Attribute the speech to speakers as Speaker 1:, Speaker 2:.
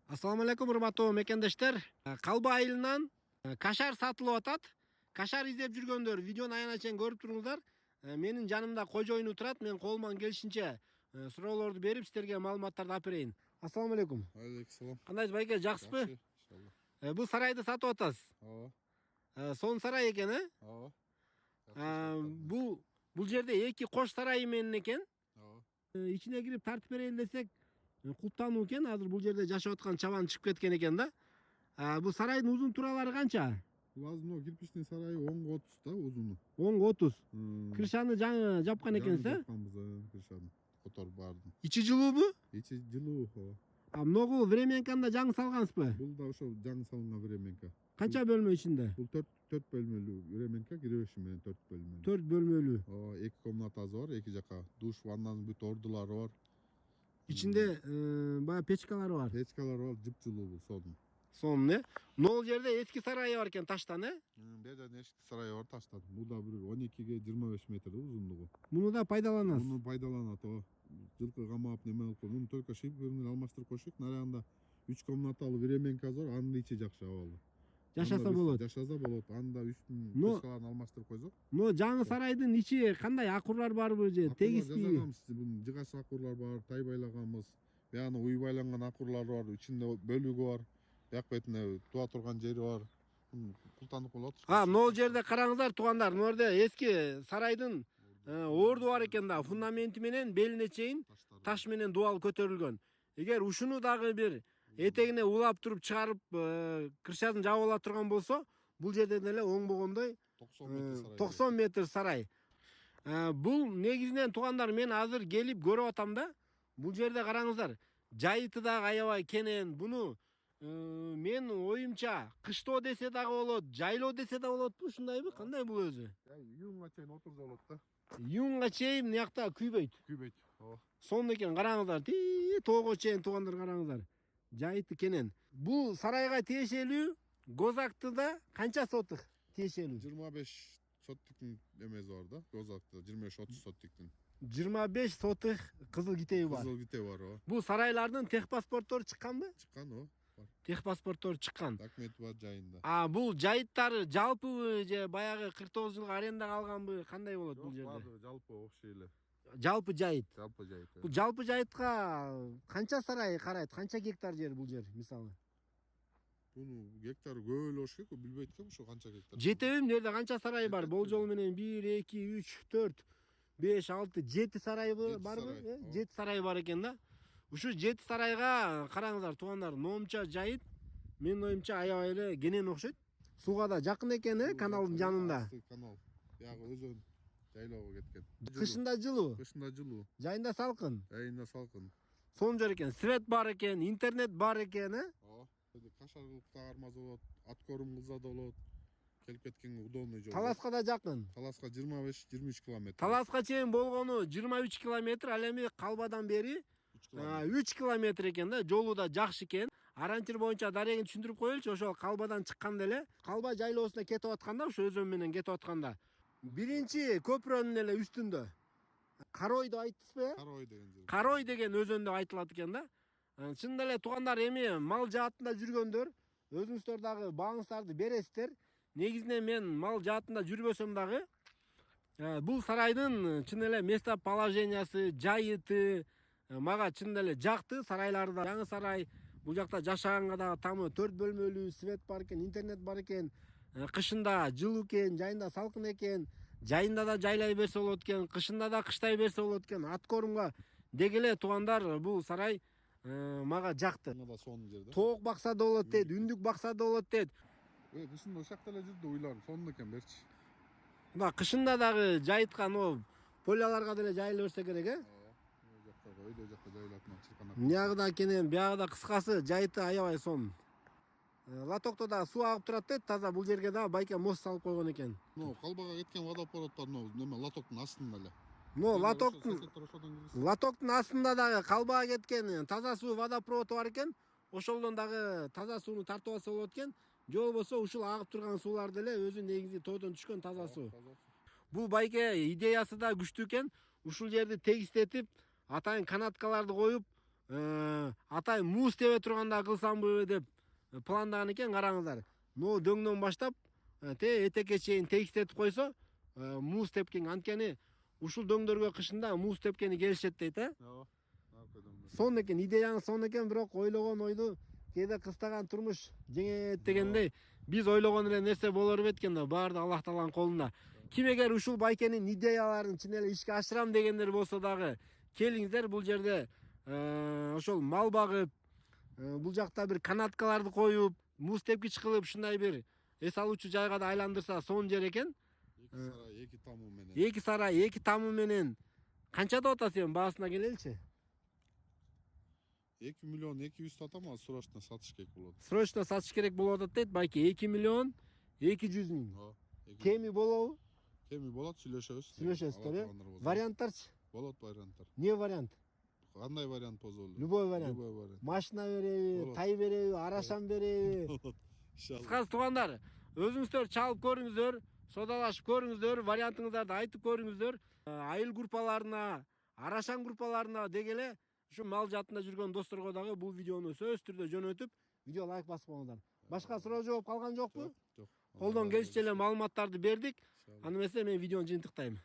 Speaker 1: Assalamu alaikum урматтуу мекендештер. Калба айылынан кашар сатылып атат. Кашар издеп жүргөндөр видеону аянтча чейин көрүп туруңуздар. Менин жанымда кожоюну турат. Мен колуман келишинче суроолорду берип сиздерге маалыматтарды алып берейин. Ассаламу алейкум.
Speaker 2: Алейкум салам.
Speaker 1: Кандайсыз байке, жакшысызбы?
Speaker 2: Иншалла.
Speaker 1: Бул сарайды сатып атасыз.
Speaker 2: Ооба.
Speaker 1: Сонун сарай экен,
Speaker 2: Ооба.
Speaker 1: Бул жерде эки кош сарай менен экен.
Speaker 2: Ооба.
Speaker 1: Ичине кирип тартып берейин десек, култануу экен. Азыр бул жерде жашап аткан чабан чыгып кеткен экен да. Бул сарайдын узун туралары канча?
Speaker 2: Бул азыр мына кирпичтин сарайы 10 30 да узуну.
Speaker 1: 10 30. Крышаны
Speaker 2: Крышаны
Speaker 1: жаңы жапкан экенсиз,
Speaker 2: жапканбыз, крышаны которуп бардым.
Speaker 1: Ичи жылуубу?
Speaker 2: Ичи жылуу.
Speaker 1: Многу временканы да жаңы салгансызбы?
Speaker 2: Бул да ошо жаңы салынган временка.
Speaker 1: Канча бөлмө ичинде?
Speaker 2: Бул 4 бөлмөлүү временка, киребеши менен 4 бөлмөлүү.
Speaker 1: 4 бөлмөлүү.
Speaker 2: Ооба, 2 комнатасы бар, эки жака душ, ваннанын бүт ордулары бар.
Speaker 1: Ичинде баягы печкалары бар.
Speaker 2: Печкалар бар, жып жылуу бул сонун.
Speaker 1: Сонун, Нол жерде эски сарайы бар экен таштан,
Speaker 2: Бул жерде эски сарай бар таштан. Бул да бир 12ге 25 метр узундугу.
Speaker 1: Муну да пайдаланасыз.
Speaker 2: Муну пайдаланат, жылкы камап неме кылып коюп. Муну только шиферин алмаштырып коюшук. Нарягында 3 комнаталуу временкасы бар, анын ичи жакшы абалы.
Speaker 1: Жашаса болот.
Speaker 2: Жашаса болот. Анда үстүн
Speaker 1: Но-
Speaker 2: печкаларын алмаштырып койсок.
Speaker 1: Но жаңы сарайдын ичи кандай, акурлар барбы же тегизби?
Speaker 2: Жасаганбыз, жыгач акурлар бар, тай байлаганбыз. Бияны уй байланган акурлар бар, ичинде бөлүгү бар. Бияк бетине туа турган жери бар. Култанып болот.
Speaker 1: Нол жерде караңыздар туугандар, мына жерде эски сарайдын орду бар экен да, фундаменти менен белине чейин таш менен дубал көтөрүлгөн. Эгер ушуну дагы бир этегине улап туруп чыгарып крышасын жаап ала турган болсо, бул жерден эле оңбогондой
Speaker 2: 90 метр сарай.
Speaker 1: 90 метр сарай. Бул негизинен туугандар, мен азыр келип көрүп атам да. Бул жерде караңыздар, жайыты дагы аябай кенен. Буну мен оюмча кыштоо десе дагы болот, жайлоо десе да болотпу, ушундайбы? Кандай бул өзү?
Speaker 2: Июнга чейин отурса болот да.
Speaker 1: Июнга чейин мыякта күйбөйт.
Speaker 2: Күйбөйт. Ооба.
Speaker 1: Сонун экен, караңыздар. Тоого чейин туугандар караңыздар. Жайыты кенен. Бул сарайга тиешелүү Гозактыда канча сотык тиешелүү?
Speaker 2: 25 соттуктун эмеси бар да. Гозакта 25-30 соттуктун.
Speaker 1: 25 сотык кызыл китеби бар.
Speaker 2: Кызыл ките бар, ооба.
Speaker 1: Бул сарайлардын техпаспорттору чыкканбы?
Speaker 2: Чыккан, ооба.
Speaker 1: Техпаспорттору чыккан.
Speaker 2: Документи бар жайында.
Speaker 1: Бул жайыттары жалпыбы же баягы 49 жылга арендага алганбы? Кандай болот бул жерде?
Speaker 2: Баардыгы жалпы окшой эле.
Speaker 1: Жалпы жайыт.
Speaker 2: Жалпы жайыт.
Speaker 1: Бул жалпы жайытка канча сарай карайт? Канча гектар жер бул жер, мисалы?
Speaker 2: Буну гектар көп эле болуш керек, билбейт экен ошо канча гектар.
Speaker 1: Жетеби, мына жерде канча сарай бар? Болжол менен 1 2 3 4 5 6 7 сарай барбы? 7 сарай бар экен да. Ушу 7 сарайга караңыздар туугандар, номча жайыт менин оюмча аябай эле кенен окшойт. Сууга да жакын экен, каналдын жанында.
Speaker 2: Канал. Биягы өзөн жайлоого кеткен.
Speaker 1: Кышында жылуу,
Speaker 2: Кышында жылуу,
Speaker 1: жайында салкын.
Speaker 2: айында салкын.
Speaker 1: Сонун жер экен. Свет бар экен, интернет бар экен,
Speaker 2: Ооба. Кашар кылып таармаза болот, ат көрүм кылса да болот. Келип кеткенге удобный жол.
Speaker 1: Таласка да жакын.
Speaker 2: Таласка 25-23 километр.
Speaker 1: Таласка чейин болгону 23 километр, ал эми Калбадан бери 3 километр экен да. Жолу да жакшы экен. Ориентир боюнча дарегин түшүндүрүп коелучу. Ошол Калбадан чыкканда эле Калба жайлоосуна кетип атканда, ошо өзөн менен кетип атканда, биринчи көпүрөнүн эле үстүндө Карой деп айттыңызбы?
Speaker 2: Карой деген жер.
Speaker 1: Карой деген өзөн деп айтылат экен да. Чынында эле туугандар, эми мал жаатында жүргөндөр өзүңүздөр дагы бааңыздарды бересиздер. Негизинен мен мал жаатында жүрбөсөм дагы бул сарайдын чын эле местоположениясы, жайыты мага чын эле жакты. Сарайлары да жаңы сарай. Бул жакта жашаганга дагы тамы 4 бөлмөлүү, свет бар экен, интернет бар экен. Кышында жылуу экен, жайында салкын экен. Жайында да жайлай берсе болот экен, кышында да кыштай берсе болот экен. Ат көрүмгө дегеле туугандар, бул сарай мага жакты.
Speaker 2: Мына да сонун жер да.
Speaker 1: Тоок бакса да болот дейт, үндүк бакса да болот дейт.
Speaker 2: Кышында ошакта эле жүрдү уйларым, сонун экен берчи.
Speaker 1: Мына кышында дагы жайыткан о поляларга деле жайыла берсе керек,
Speaker 2: Ооба. Өйдө жакта жайлатма чырканак.
Speaker 1: Мынягы да кенен, биягы да кыскасы, жайыты аябай сонун. Латокто да суу агып турат дейт, таза. Бул жерге да байке мост салып койгон экен.
Speaker 2: Калбага кеткен водопроводдор неме латоктун астында эле.
Speaker 1: Латоктун астында дагы Калбага кеткен таза суу водопроводу бар экен. Ошолдон дагы таза сууну тартып алса болот экен. Же болбосо ушул агып турган суулар деле өзү негизи тоодон түшкөн таза суу. Бул байке идеясы да күчтүү экен. Ушул жерди тегистетип, атайын канаткаларды коюп, атай муз тебе турганда кылсамбы деп пландаган экен. Караңыздар. Но дөңнөн баштап этекке чейин тегистетип койсо муз тепкен. Анткени ушул дөңдөргө кышында муз тепкени келишет дейт,
Speaker 2: Ооба.
Speaker 1: Сон экен, идеяңыз сон экен, бирок ойлогон ойду кээде кыстаган турмуш жеңет дегендей, биз ойлогон эле нерсе боло бербейт экен да, баары да Аллах Тааланын колунда. Ким эгер ушул байкенин идеяларын чын эле ишке ашырам дегендер болсо дагы келиңиздер, бул жерде ошол мал багып, бул жакта бир канаткаларды коюп, муз тепкич кылып, ушундай бир эс алуучу жайга да айландырса сонун жер экен.
Speaker 2: 2 сарай, 2 тамы менен.
Speaker 1: 2 сарай, 2 тамы менен канча деп атасың, баасына келеличи?
Speaker 2: 2 миллион 200 атама срочно сатыш керек болот.
Speaker 1: Срочно сатыш керек болуп атат дейт байке. 2 миллион 200 миң.
Speaker 2: Ооба.
Speaker 1: Кеми болобу?
Speaker 2: Кеми болот, сүйлөшөбүз.
Speaker 1: Сүйлөшөсүздөр, Варианттарчы?
Speaker 2: Болот варианттар.
Speaker 1: Не вариант?
Speaker 2: Кандай вариант болсо болот.
Speaker 1: Любой вариант.
Speaker 2: Любой вариант.
Speaker 1: Машина береби,
Speaker 2: Болот.
Speaker 1: тай береби, арашан береби?
Speaker 2: Иншалла.
Speaker 1: Кыскасы туугандар, өзүңүздөр чалып көрүңүздөр, содалашып көрүңүздөр, вариантыңыздарды айтып көрүңүздөр. Айыл группаларына, арашан группаларына дегеле ушу мал жаатында жүргөн досторго дагы бул видеону сөзсүз түрдө жөнөтүп, видео лайк басып коюңуздар. Башка суроо жооп калган жокпу?
Speaker 2: Жок.
Speaker 1: Колдон келишинче эле маалыматтарды бердик.
Speaker 2: Иншалла.
Speaker 1: Аны эмесе мен видеону жыйынтыктайм.